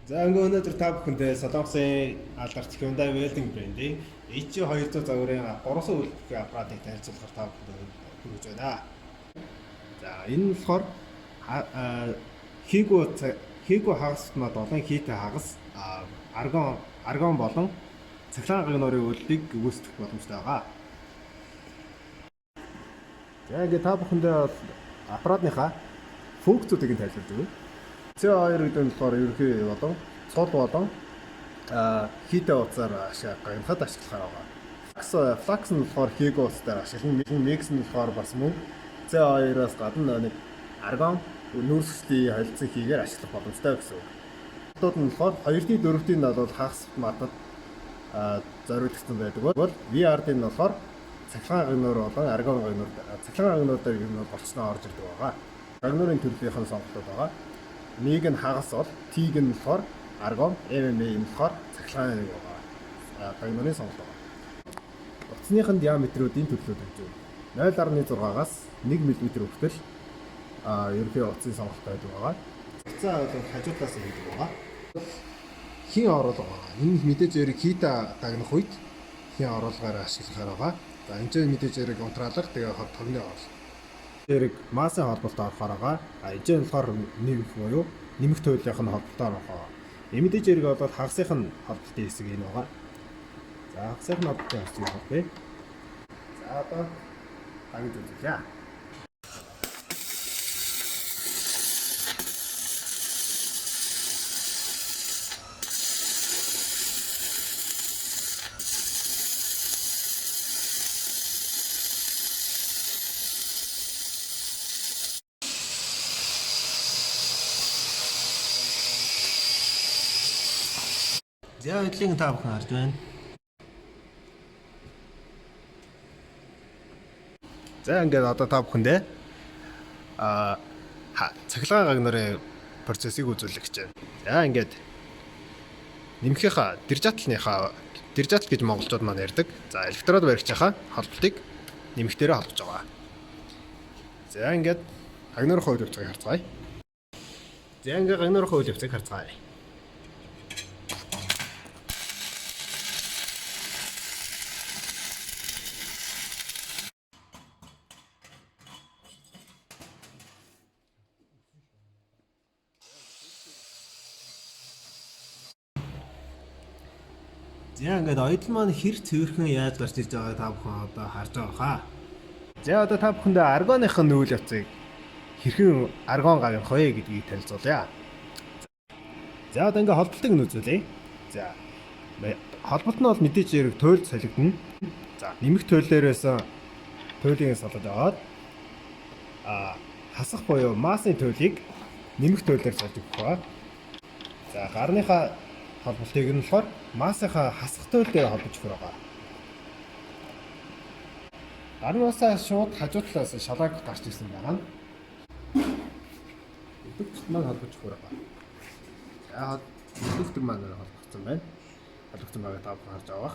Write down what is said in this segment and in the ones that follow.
За ингээ өнөөдөр та бүхэндээ Солонгосын алдарт Hyundai Welding брендийн HG200 загварын 300 үлдэх аппаратыг танилцуулахаар та бүхэнд хүргэж байна. За энэ нь болохоор хийгүү хагас мод олон хийтэй хагас аргон болон цахилгаан гагнуурын үлдийг үүсгэх боломжтой байгаа. За ингээ та бүхэндээ аппаратныхаа функцүүдийг нь тайлбарлаж өгье. CO2 гэдэг нь болохоор ерөнхий болон цол болон хийтэй утсаар гагнахад ашиглахаар байгаа. Флакс нь болохоор хийгүү утсаар ашиглан, микс нь болохоор бас мөн CO2-оос гадна нэг аргон нүүрсгчдийн холилдсон хийгээр ашиглах боломжтой гэсэн үг. Хотууд нь болохоор 2D 4D нь бол хагас матад зориулагдсан байдаг бол VRD нь болохоор цахилгаан гагнуур болон аргон гагнуур, цахилгаан гагнуур дээр юм бол болцсноо орж ирдэг байгаа. Гагнуурын төрлийнх нь сонголтууд байгаа. Нэг нь хагас бол T-г нь болохоор аргон, MMA нь болохоор цахилгаан нэг байгаа. Гагнуурын сонголт байгаа. Утасныхын диаметруудын төрлүүд гэж байна. 0.6-аас 1 мм хүртэл ерөнхий утасны сонголт байдаг байгаа. Утсаа бол хажуудлаас хийдэг байгаа. Хийн оруулга байгаа. Энэ мэдээж зэрэг хийтэй дагнах үед хийн оруулгаар ашиглахаар байгаа. За энэ ч мэдээж зэрэг унтраалга тэгээ тогны оруулга. Зэрэг массын холболтоор орохоор байгаа. Энд нь болохоор нэмэх буюу нэмэх туйлынх нь холболтоор орох байгаа. Мэдээж зэрэг бол хагасынх нь холболтын хэсэг энэ байгаа. За хагасынх нь холболтын хэсэг юу вэ? За одоо хангиж үзье. За эдлийг та бүхэн харж байна. За ингээд одоо та бүхэндээ цахилгаан гагнуурын процессыг үзүүлэх гэж байна. За ингээд нэмхийнхаа дэржатал гэж монголчууд маань ярьдаг. За электрод баригчийнхаа холболтыг нэмэхтэрээ холбож байгаа. За ингээд гагнуурын хувь явцыг харцгаая. За ингээд гагнуурын хувь явцыг харцгаая. За ингээд оёдол маань хэр цэвэрхэн яаж гарч ирж байгааг та бүхэн одоо харж байгаа хаа. За одоо та бүхэндээ аргоныхын нүүл явцыг хэрхэн аргон гагнах вэ гэдгийг танилцуулъя. За одоо ингээд холболтыг нь үзүүлье. За холболт нь бол мэдээж зэрэг туйлд солигдно. За нэмэх туйлээрээс туйлыг солиод аваад хасах буюу массын туйлыг нэмэх туйлаар солих байгаа. За гарныхаа холболтыг нь болохоор массынхаа хасах туйл дээр холбож өгөх байгаа. Гарнасаа шууд хажуу талаас шалгааг гарч ирсэн байгаа. Өдөрт маань холбож өгөх байгаа. За өдөрт маань холбогдсон байна. Холбогдсон байгааг та бүхэн харж байгаа.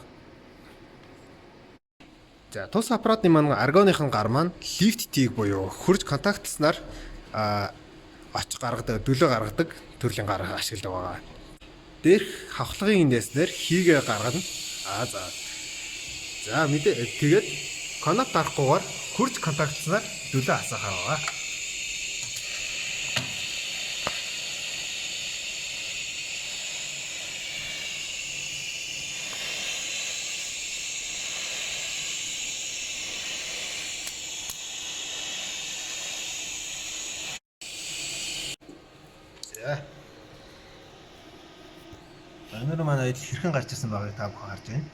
За тус аппаратын маань аргоныхын гар маань лифт тийг буюу хурж контактлснаар очих гаргадаг, дөлөө гаргадаг төрлийн гар ашигладаг байгаа. Дээрх хавхлагын инээснээр хийгээ гаргана. За тэгээд коннект гарахгүйгээр хурж контактснаар дөлөө хасаахаа байгаа. За өнөөдөр манай аялал хэрхэн гарч ирсэн байгааг та бүхэн харж байна.